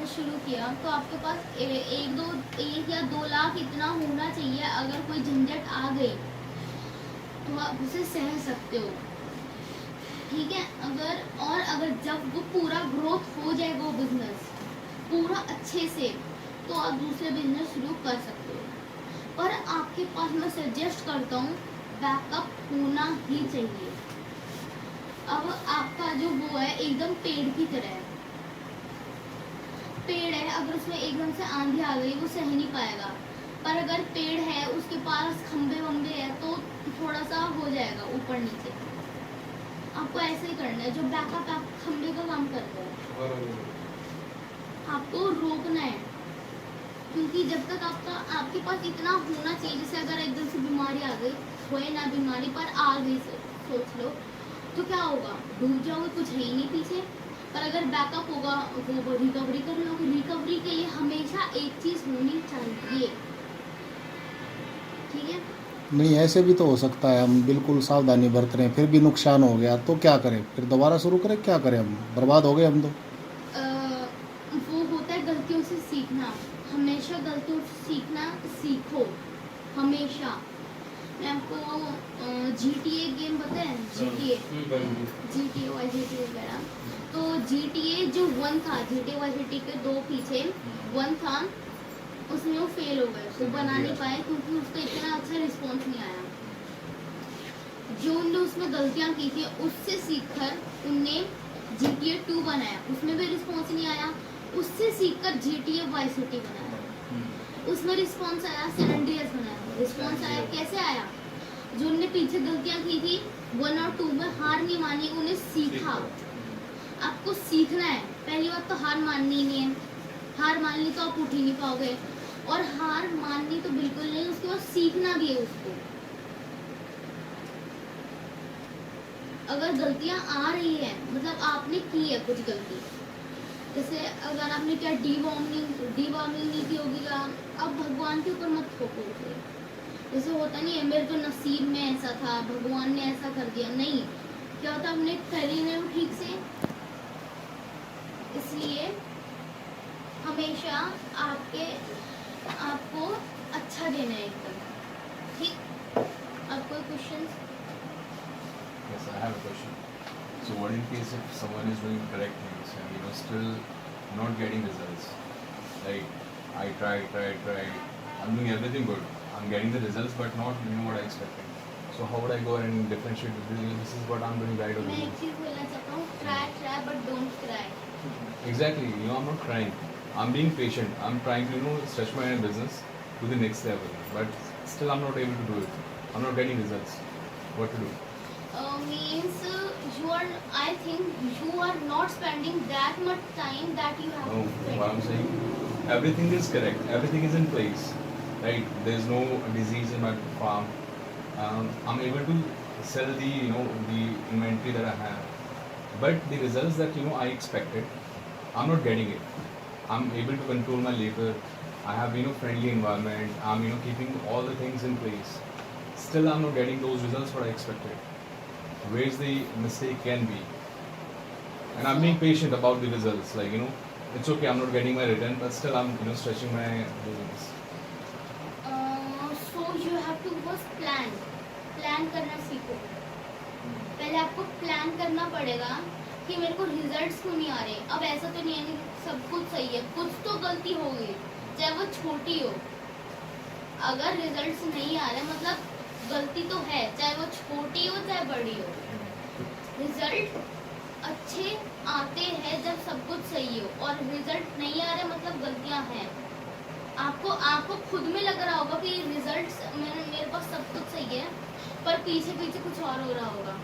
Business शुरू किया तो आपके पास एक या 2 लाख इतना होना चाहिए, अगर कोई झंझट आ गई तो आप उसे सह सकते हो, ठीक है। अगर जब वो पूरा ग्रोथ हो जाएगा वो बिजनेस पूरा अच्छे से, तो आप दूसरे बिजनेस शुरू कर सकते हो। पर आपके पास मैं सजेस्ट करता हूँ बैकअप होना ही चाहिए। अब आपका जो वो है एकदम पेड़ की तरह है, पेड़ है, अगर उसमें एकदम से आंधी आ गई वो सह नहीं पाएगा। पर अगर पेड़ है उसके पास खंबे वंबे है तो थोड़ा सा हो जाएगा ऊपर नीचे। आपको ऐसे ही करना है, जो बैकअप आप खंबे का काम करते हो आपको रोकना है, क्योंकि जब तक आपके पास इतना होना चाहिए, जैसे अगर एकदम से बीमारी आ गई, होए ना बीमारी पर आ गई, सोच लो तो क्या होगा, डूब जाओगे, कुछ है ही नहीं पीछे। पर अगर बैकअप होगा वो रिकवरी कर लोगे। रिकवरी के लिए हमेशा एक चीज होनी चाहिए, ठीक है। नहीं, ऐसे भी तो हो सकता है हम बिल्कुल सावधानी बरत रहे हैं फिर भी नुकसान हो गया तो क्या करें, फिर दोबारा शुरू करें, क्या करें, हम बर्बाद हो गए हम तो। वो होता है गलतियों से सीखना, हमेशा गलतियों से सीखना सीखो हमेशा। मैं आपको GTA गेम पता है, GTA वाई GTA वगैरह, तो GTA जो 1 था, GTA वाई GTA के 2 पीछे 1 था, उसमें वो फेल हो गए, वो बना नहीं पाए क्योंकि उसका इतना अच्छा रिस्पॉन्स नहीं आया। जो उनने उसमें गलतियां की थी उससे सीखकर उनने GTA 2 बनाया, उसमें भी रिस्पॉन्स नहीं आया। उससे सीखकर GTA वाई सिटी बनाया, उसमें रिस्पॉन्स आया। सैन एंड्रियास बनाया, रिस्पॉन्स आया। कैसे आया, जो उनने पीछे गलतियां की थी 1 और 2 में, हार नहीं मानी, उन्हें सीखा। आपको सीखना है, पहली बात तो हार माननी ही नहीं है, हार मान ली तो आप उठ ही नहीं पाओगे, और हार माननी तो बिल्कुल नहीं, उसके बाद सीखना भी है उसको। अगर गलतियां आ रही है मतलब आपने की है कुछ गलती, जैसे अगर आपने क्या डीवॉर्मिंग नहीं की होगी, अब भगवान के ऊपर मत थोपो उसे। जैसे होता नहीं है मेरे तो नसीब में ऐसा था, भगवान ने ऐसा कर दिया, नहीं, क्या होता हमने करी नहीं वो ठीक से। इसलिए हमेशा आपको अच्छा देना है एकदम, ठीक। अब कोई questions? Yes, I have a question. So what in case if someone is doing correct things and still not getting results? Like I tried, I'm doing everything good, I'm getting the results but not what I expected. So how would I go and differentiate between this is what I'm doing right or मैं एक wrong? चीज बोलना चाहता हूँ, try but don't cry. Exactly, I'm not crying. I'm being patient. I'm trying to stretch my business to the next level, but still I'm not able to do it. I'm not getting results. What to do? Means I think you are not spending that much time that you have No, to spend. what I'm saying, everything is correct. Everything is in place, right? There's no disease in my farm. I'm able to sell the the inventory that I have, but the results that I expected, I'm not getting it. I'm able to control my labor. I have friendly environment. I'm keeping all the things in place. Still, I'm not getting those results what I expected. Where's the mistake can be? And I'm being patient about the results. Like it's okay. I'm not getting my return, but still I'm stretching my business. So you have to first plan करना सीखो। पहले आपको plan करना पड़ेगा कि मेरे को results क्यों नहीं आ रहे। अब ऐसा तो नहीं है सब कुछ सही है, कुछ तो गलती हो गई, चाहे वो छोटी हो। अगर रिजल्ट्स नहीं आ रहे मतलब गलती तो है, चाहे वो छोटी हो चाहे बड़ी हो। रिजल्ट अच्छे आते हैं जब सब कुछ सही हो, और रिजल्ट नहीं आ रहे मतलब गलतियां हैं। आपको खुद में लग रहा होगा कि रिजल्ट्स मेरे पास सब कुछ सही है, पर पीछे पीछे कुछ और हो रहा होगा।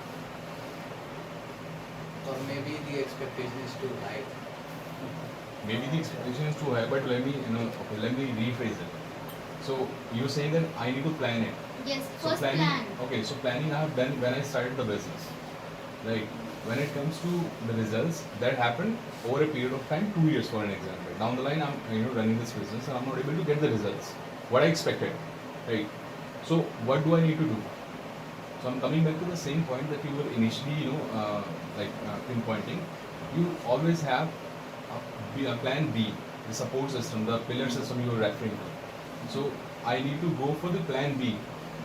Or maybe the expectation is too high. Maybe the expectation is too high, but let me rephrase it. So you're saying that I need to plan it. Yes, So first planning. plan. Okay, so planning I have done when I started the business. Like when it comes to the results, that happened over a period of time, 2 years for an example. Down the line, I'm running this business and I'm not able to get the results what I expected, right? So what do I need to do? So I'm coming back to the same point that you were initially pinpointing. You always have a plan B. the support system, the pillar system you were referring to. So I need to go for the plan B.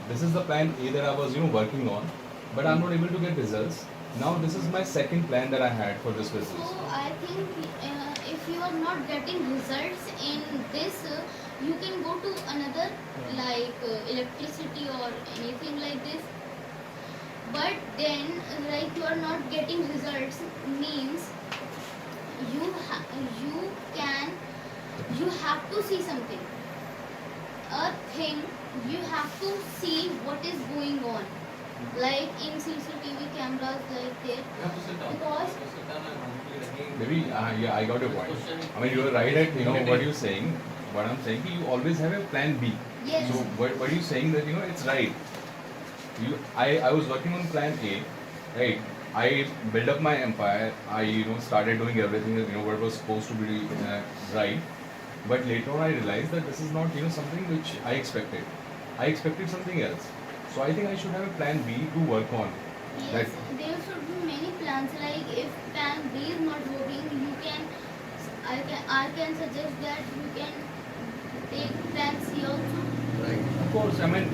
This is the plan A that I was, working on, but I'm not able to get results. Now this is my second plan that I had for this So business. I think if you are not getting results in this, you can go to another like electricity or anything like this. But then, like you are not getting results means you have to see something, a thing. You have to see what is going on, like in CCTV cameras, like there. Because Maybe, yeah, I got your point. I mean, you're right at, what you're saying. What I'm saying, you always have a plan B. yes, So what are you saying that, it's right. I was working on plan A, right? I built up my empire. I, started doing everything, what was supposed to be right. But later on, I realized that this is not, something which I expected. I expected something else. So I think I should have a plan B to work on. yes, there should be many plans. Like if plan B is not working, I can suggest that you can take plan C also. Right. Of course, I mean,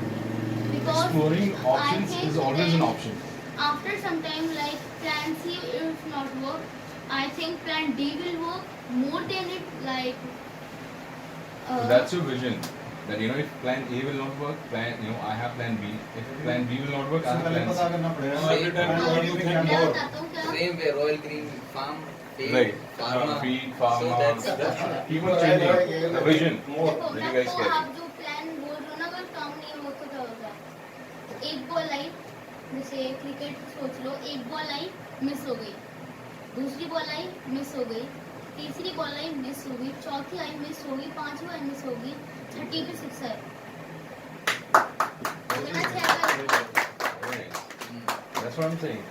Because exploring options I think is always an then option. After some time, like plan C if not work, I think plan D will work more than it. Like So that's your vision. That if plan A will not work, I have plan B. If plan B will not work, I have plan C. मैं बताता हूँ क्या. Same way, Royal Green Farm, feed, Right. pharma. Feed, So pharma. that's Keep on changing the vision देखो that you मैं guys तो carry. आप जो plan बोल रहे हो ना, अगर काम नहीं हो तो क्या होगा. एक बॉल आई, जैसे क्रिकेट सोच लो, एक बॉल आई मिस हो गई, दूसरी बॉल आई मिस हो गई, तीसरी बॉल आई मिस हो गई, चौथी आई मिस हो गई, पांचवी आई मिस हो गई, छठी पे सिक्स है. Right. That's what I'm saying.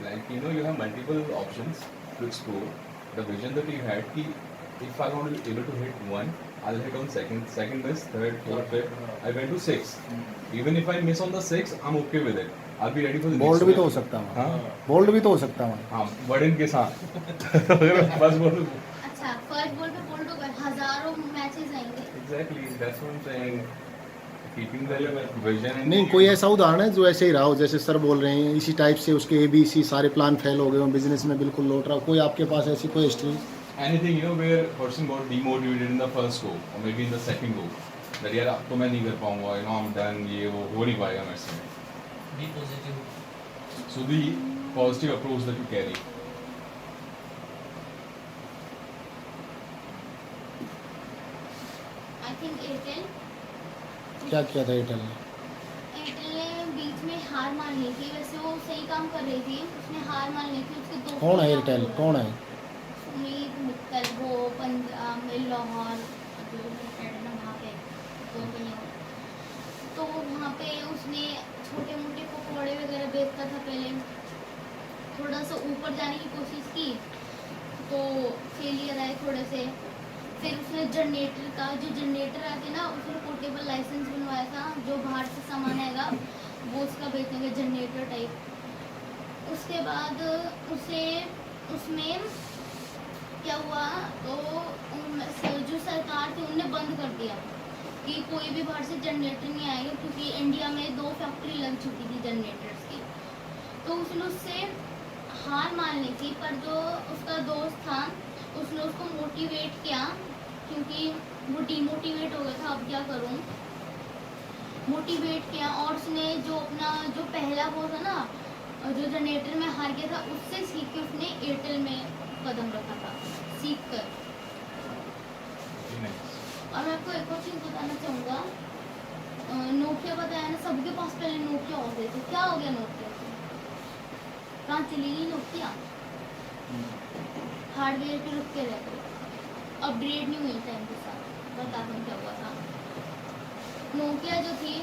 Like, you have multiple options to explore. The vision that you had, if I want to be able to hit one, I'll hit on second miss, third, fourth, fifth. I went to six. Even if I miss on the sixth, I'm okay with it. I'll be ready for the bold next भी तो one. हो सकता है, हाँ, bold भी तो हो सकता है. हाँ, वर्डन के साथ. बस बोल. अच्छा, फर्स्ट बॉल पे बोल्ड हो गए, हजारों मैचेस आएंगे. Exactly, that's what I'm saying. Keeping the vision. नहीं, कोई ऐसा उदाहरण है जो ऐसे ही रहा हो, जैसे सर बोल रहे हैं इसी टाइप से उसके ABC सारे प्लान फेल हो गए हो, बिजनेस में बिल्कुल लौट रहा हो, कोई आपके पास ऐसी कोई history? Anything, where person got demotivated in the first go or maybe in the second go. That यार अब तो मैं नहीं कर पाऊंगा, I'm done, ये वो हो नहीं पाएगा मेरे से. Be positive. So the positive approach that you carry. I think Airtel क्या किया था एयरटेल ने? एयरटेल ने बीच में हार मान ली थी. वैसे वो सही काम कर रही थी, उसने हार मान ली थी. उसके दो कौन है एयरटेल, कौन है? सुमित मित्तल, वो पंजाब में लाहौर जो लिमिटेड है ना, वहाँ पे तो कहीं और. तो वहाँ पे उसने छोटे मोटे पकौड़े वगैरह बेचता था पहले. थोड़ा सा ऊपर जाने की कोशिश की तो फेलियर आए थोड़े से. फिर उसने जनरेटर का, जो जनरेटर आते ना, उसने पोर्टेबल लाइसेंस बनवाया था. जो बाहर से सामान आएगा वो उसका बेचेंगे, जनरेटर टाइप. उसके बाद उसे उसमें क्या हुआ, तो जो सरकार थी उनने बंद कर दिया कि कोई भी बाहर से जनरेटर नहीं आएगा, क्योंकि इंडिया में 2 फैक्ट्री लग चुकी थी जनरेटर्स की. तो उसने उससे हार मान ली थी. पर जो उसका दोस्त था उसने उसको मोटिवेट किया, क्योंकि वो डिमोटिवेट हो गया था. अब क्या करूं, मोटिवेट किया. और उसने जो अपना जो पहला वो था ना, जो जनरेटर में हार गया था, उससे सीख के उसने एयरटेल में कदम रखा था, सीख कर. Very nice. और मैं आपको एक और चीज़ बताना चाहूँगा. नोकिया बताया ना, सबके पास पहले नोकिया होते थे. क्या हो गया नोकिया से? कहाँ चली गई नोकिया? हार्डवेयर पे रुक के रह गई, अपग्रेड नहीं हुई टाइम के साथ. बताता हूँ क्या हुआ था. नोकिया जो थी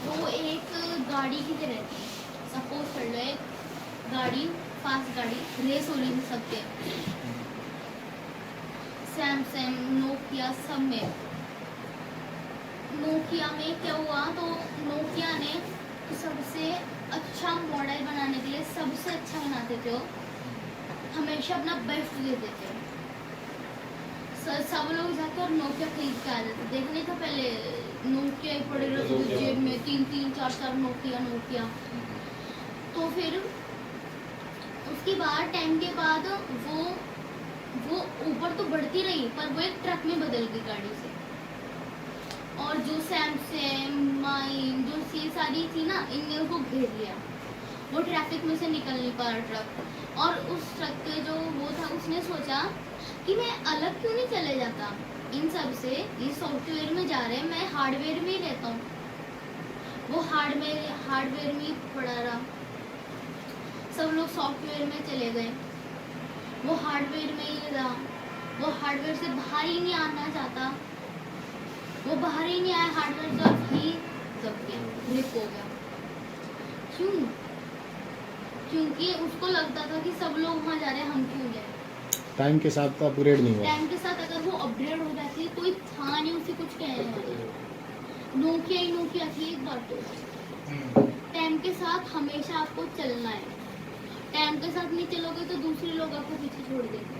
वो एक गाड़ी की तरह थी. सपोज कर लो एक गाड़ी, फास्ट गाड़ी, रेस हो रही थी सबके, सैमसंग, नोकिया, सब में. नोकिया में क्या हुआ, तो नोकिया ने सबसे अच्छा मॉडल बनाने के लिए, सबसे अच्छा बनाते थे वो, हमेशा अपना बेस्ट देते थे. सब लोग जाकर नोकिया खरीद के आ जाते, देखने था पहले नोकिया ही पड़े रहते थे जेब में, 3-3 4-4 नोकिया। तो फिर उसके बाद टाइम के बाद वो ऊपर तो बढ़ती रही, पर वो एक ट्रक में बदल गई गाड़ी से। और जो सैमसंग माइन जो ये सारी थी ना, इनने उसको घेर लिया, वो ट्रैफिक में से निकल नहीं पा रहा ट्रक। और उस ट्रक के जो वो था, उसने सोचा कि मैं अलग क्यों नहीं चले जाता इन सब से, ये सॉफ्टवेयर में जा रहे हैं, मैं हार्डवेयर में ही रहता हूँ। वो हार्डवेयर में ही पड़ा रहा, सब लोग सॉफ्टवेयर में चले गए, वो हार्डवेयर में ही रहा। वो हार्डवेयर से बाहर ही नहीं आना चाहता, वो बाहर ही नहीं आया हार्डवेयर से, और भी सब गया, ग्रिप हो गया। क्यों? क्योंकि उसको लगता था कि सब लोग वहाँ जा रहे हैं, हम क्यों जाए। टाइम के साथ तो अपग्रेड नहीं हुआ। टाइम के साथ अगर वो अपग्रेड हो जाती, कोई था नहीं उसे कुछ कहने वाला, नोकिया ही नोकिया थी एक बार तो। टाइम के साथ हमेशा आपको चलना है, टाइम के साथ नहीं चलोगे तो दूसरे लोग आपको पीछे छोड़ देंगे।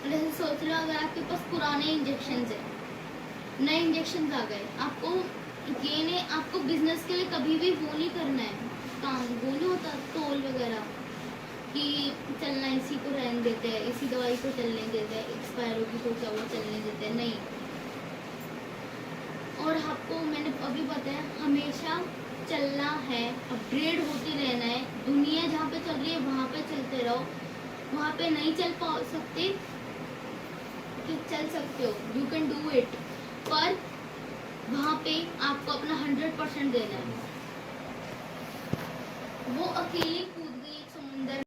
जैसे सोच लो, अगर आपके पास पुराने इंजेक्शन है, नए इंजेक्शन आ गए, आपको बिजनेस के लिए कभी भी वो नहीं करना है काम, वो नहीं होता तोल वगैरह कि चलना इसी को रहने देते हैं, इसी दवाई को चलने देते हैं, एक्सपायर होगी तो क्या वो चलने देते हैं, नहीं। और आपको मैंने अभी बताया, हमेशा चलना है, अपग्रेड होते रहना है। दुनिया जहाँ पे चल रही है वहाँ पे चलते रहो, वहाँ पे नहीं चल सकते कि चल सकते हो, यू कैन डू इट, पर वहाँ पे आपको अपना 100% देना है। वो अकेले